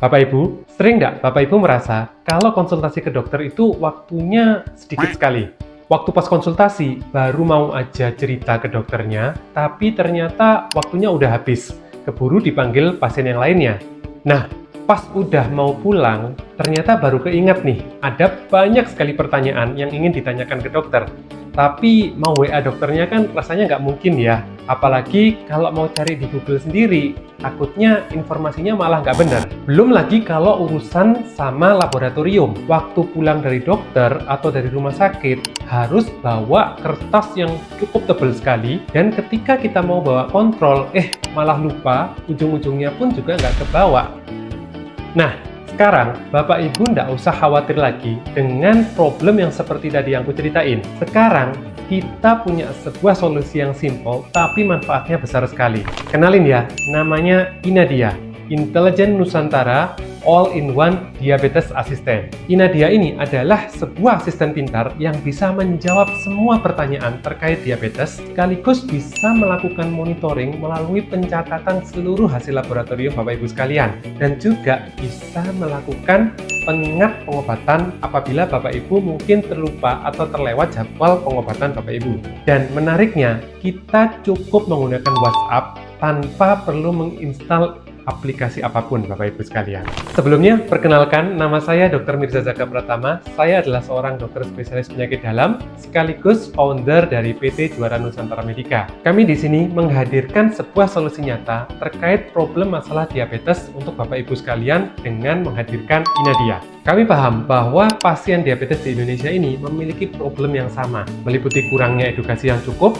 Bapak Ibu, sering nggak Bapak Ibu merasa kalau konsultasi ke dokter itu waktunya sedikit sekali? Waktu pas konsultasi, baru mau aja cerita ke dokternya, tapi ternyata waktunya udah habis, keburu dipanggil pasien yang lainnya. Nah, pas udah mau pulang, ternyata baru keinget nih, ada banyak sekali pertanyaan yang ingin ditanyakan ke dokter. Tapi mau WA dokternya kan rasanya nggak mungkin ya. Apalagi kalau mau cari di Google sendiri, takutnya informasinya malah nggak benar. Belum lagi kalau urusan sama laboratorium. Waktu pulang dari dokter atau dari rumah sakit, harus bawa kertas yang cukup tebal sekali. Dan ketika kita mau bawa kontrol, malah lupa, ujung-ujungnya pun juga nggak kebawa. Nah, sekarang Bapak Ibu nggak usah khawatir lagi dengan problem yang seperti tadi yang aku ceritain. Sekarang kita punya sebuah solusi yang simple tapi manfaatnya besar sekali. Kenalin ya, namanya Inadia, Intelligent Nusantara All-in-One Diabetes Assistant. Inadia ini adalah sebuah asisten pintar yang bisa menjawab semua pertanyaan terkait diabetes, sekaligus bisa melakukan monitoring melalui pencatatan seluruh hasil laboratorium Bapak Ibu sekalian, dan juga bisa melakukan pengingat pengobatan apabila Bapak Ibu mungkin terlupa atau terlewat jadwal pengobatan Bapak Ibu. Dan menariknya, kita cukup menggunakan WhatsApp tanpa perlu menginstal aplikasi apapun Bapak Ibu sekalian. Sebelumnya, perkenalkan, nama saya Dr. Mirza Zaka Pratama. Saya adalah seorang dokter spesialis penyakit dalam, sekaligus founder dari PT Juara Nusantara Medika. Kami di sini menghadirkan sebuah solusi nyata terkait problem masalah diabetes untuk Bapak Ibu sekalian dengan menghadirkan Inadia. Kami paham bahwa pasien diabetes di Indonesia ini memiliki problem yang sama, meliputi kurangnya edukasi yang cukup,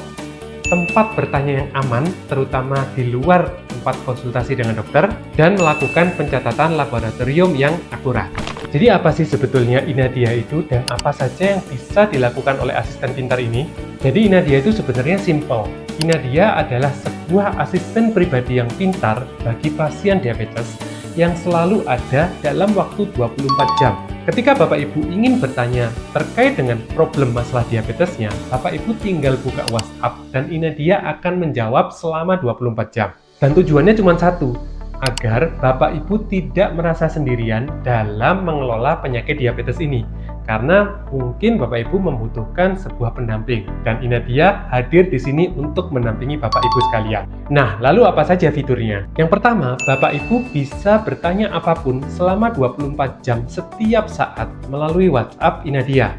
tempat bertanya yang aman, terutama di luar tempat konsultasi dengan dokter, dan melakukan pencatatan laboratorium yang akurat. Jadi apa sih sebetulnya Inadia itu dan apa saja yang bisa dilakukan oleh asisten pintar ini? Jadi Inadia itu sebenarnya simple. Inadia adalah sebuah asisten pribadi yang pintar bagi pasien diabetes yang selalu ada dalam waktu 24 jam. Ketika Bapak Ibu ingin bertanya terkait dengan problem masalah diabetesnya, Bapak Ibu tinggal buka WhatsApp dan Inadia akan menjawab selama 24 jam. Dan tujuannya cuma satu, agar Bapak Ibu tidak merasa sendirian dalam mengelola penyakit diabetes ini. Karena mungkin Bapak Ibu membutuhkan sebuah pendamping, dan Inadia hadir di sini untuk mendampingi Bapak Ibu sekalian. Nah, lalu apa saja fiturnya? Yang pertama, Bapak Ibu bisa bertanya apapun selama 24 jam setiap saat melalui WhatsApp Inadia.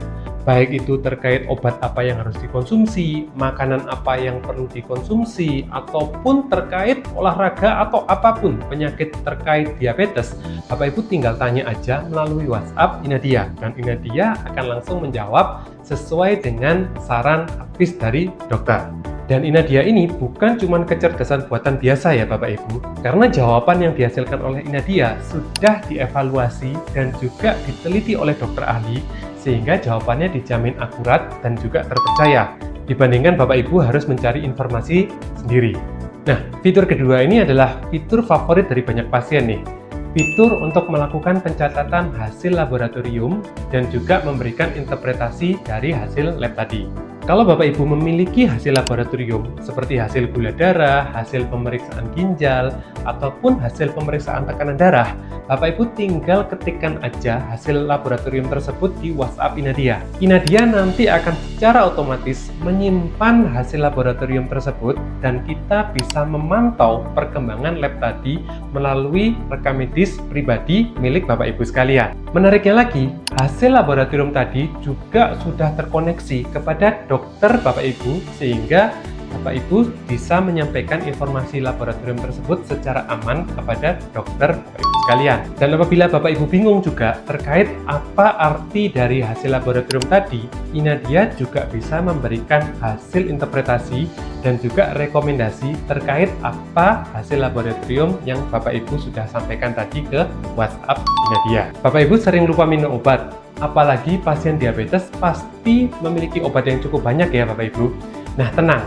Baik itu terkait obat apa yang harus dikonsumsi, makanan apa yang perlu dikonsumsi, ataupun terkait olahraga atau apapun penyakit terkait diabetes, Bapak Ibu tinggal tanya aja melalui WhatsApp Inadia, dan Inadia akan langsung menjawab sesuai dengan saran advis dari dokter. Dan Inadia ini bukan cuma kecerdasan buatan biasa ya Bapak Ibu, karena jawaban yang dihasilkan oleh Inadia sudah dievaluasi dan juga diteliti oleh dokter ahli, sehingga jawabannya dijamin akurat dan juga terpercaya, dibandingkan Bapak Ibu harus mencari informasi sendiri. Nah, fitur kedua ini adalah fitur favorit dari banyak pasien nih. Fitur untuk melakukan pencatatan hasil laboratorium dan juga memberikan interpretasi dari hasil lab tadi. Kalau Bapak Ibu memiliki hasil laboratorium seperti hasil gula darah, hasil pemeriksaan ginjal, ataupun hasil pemeriksaan tekanan darah, Bapak Ibu tinggal ketikkan aja hasil laboratorium tersebut di WhatsApp Inadia. Inadia nanti akan secara otomatis menyimpan hasil laboratorium tersebut dan kita bisa memantau perkembangan lab tadi melalui rekam medis pribadi milik Bapak Ibu sekalian. Menariknya lagi, hasil laboratorium tadi juga sudah terkoneksi kepada dokter Bapak Ibu, sehingga Bapak Ibu bisa menyampaikan informasi laboratorium tersebut secara aman kepada dokter Bapak Ibu sekalian. Dan apabila Bapak Ibu bingung juga terkait apa arti dari hasil laboratorium tadi, Inadia juga bisa memberikan hasil interpretasi dan juga rekomendasi terkait apa hasil laboratorium yang Bapak Ibu sudah sampaikan tadi ke WhatsApp Inadia. Bapak Ibu sering lupa minum obat, apalagi pasien diabetes pasti memiliki obat yang cukup banyak ya Bapak Ibu. Nah, tenang,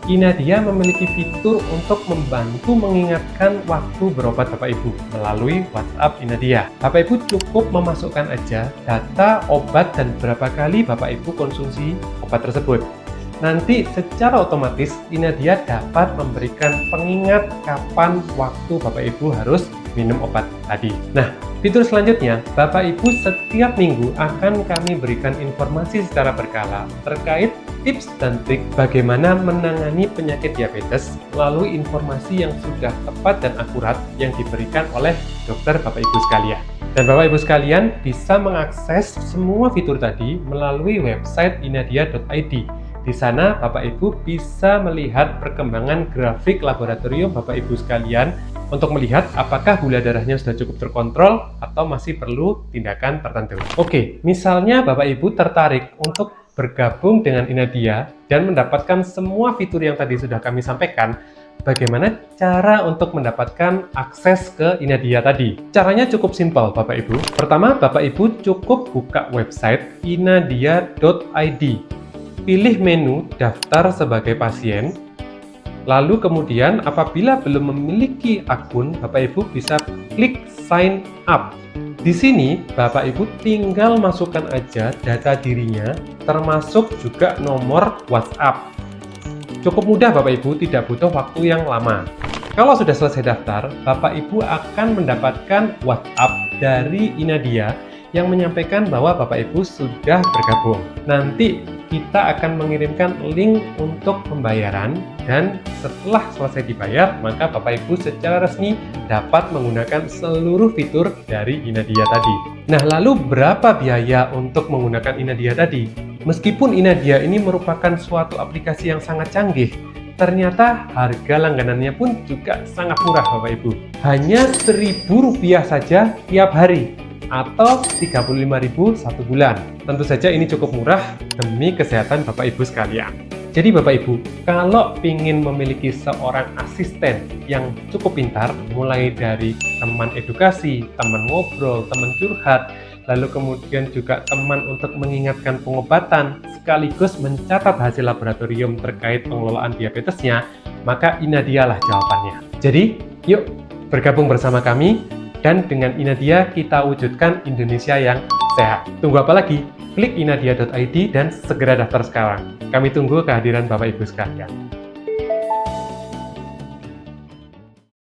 Inadia memiliki fitur untuk membantu mengingatkan waktu berobat Bapak Ibu melalui WhatsApp Inadia. Bapak Ibu cukup memasukkan aja data obat dan berapa kali Bapak Ibu konsumsi obat tersebut. nanti secara otomatis Inadia dapat memberikan pengingat kapan waktu Bapak Ibu harus minum obat tadi. Nah, fitur selanjutnya, Bapak Ibu setiap minggu akan kami berikan informasi secara berkala terkait tips dan trik bagaimana menangani penyakit diabetes melalui informasi yang sudah tepat dan akurat yang diberikan oleh dokter Bapak Ibu sekalian. Dan Bapak Ibu sekalian bisa mengakses semua fitur tadi melalui website inadia.id. Di sana Bapak Ibu bisa melihat perkembangan grafik laboratorium Bapak Ibu sekalian untuk melihat apakah gula darahnya sudah cukup terkontrol atau masih perlu tindakan tertentu. Oke, misalnya Bapak Ibu tertarik untuk bergabung dengan Inadia dan mendapatkan semua fitur yang tadi sudah kami sampaikan, bagaimana cara untuk mendapatkan akses ke Inadia tadi? Caranya cukup simpel Bapak Ibu. Pertama, Bapak Ibu cukup buka website inadia.id. Pilih menu daftar sebagai pasien, lalu kemudian apabila belum memiliki akun, Bapak Ibu bisa klik sign up. Di sini Bapak Ibu tinggal masukkan aja data dirinya, termasuk juga nomor WhatsApp. Cukup mudah Bapak Ibu, tidak butuh waktu yang lama. Kalau sudah selesai daftar, Bapak Ibu akan mendapatkan WhatsApp dari Inadia yang menyampaikan bahwa Bapak Ibu sudah bergabung. Nanti kita akan mengirimkan link untuk pembayaran dan setelah selesai dibayar, maka Bapak Ibu secara resmi dapat menggunakan seluruh fitur dari Inadia tadi. Nah, lalu berapa biaya untuk menggunakan Inadia tadi? Meskipun Inadia ini merupakan suatu aplikasi yang sangat canggih, ternyata harga langganannya pun juga sangat murah Bapak Ibu. Hanya Rp1.000 saja tiap hari, atau Rp35.000 satu bulan. Tentu saja ini cukup murah demi kesehatan Bapak Ibu sekalian. Jadi Bapak Ibu, kalau ingin memiliki seorang asisten yang cukup pintar, mulai dari teman edukasi, teman ngobrol, teman curhat, lalu kemudian juga teman untuk mengingatkan pengobatan, sekaligus mencatat hasil laboratorium terkait pengelolaan diabetesnya, maka Inadia lah jawabannya. Jadi, yuk bergabung bersama kami, dan dengan Inadia kita wujudkan Indonesia yang sehat. Tunggu apa lagi? Klik inadia.id dan segera daftar sekarang. Kami tunggu kehadiran Bapak Ibu sekalian.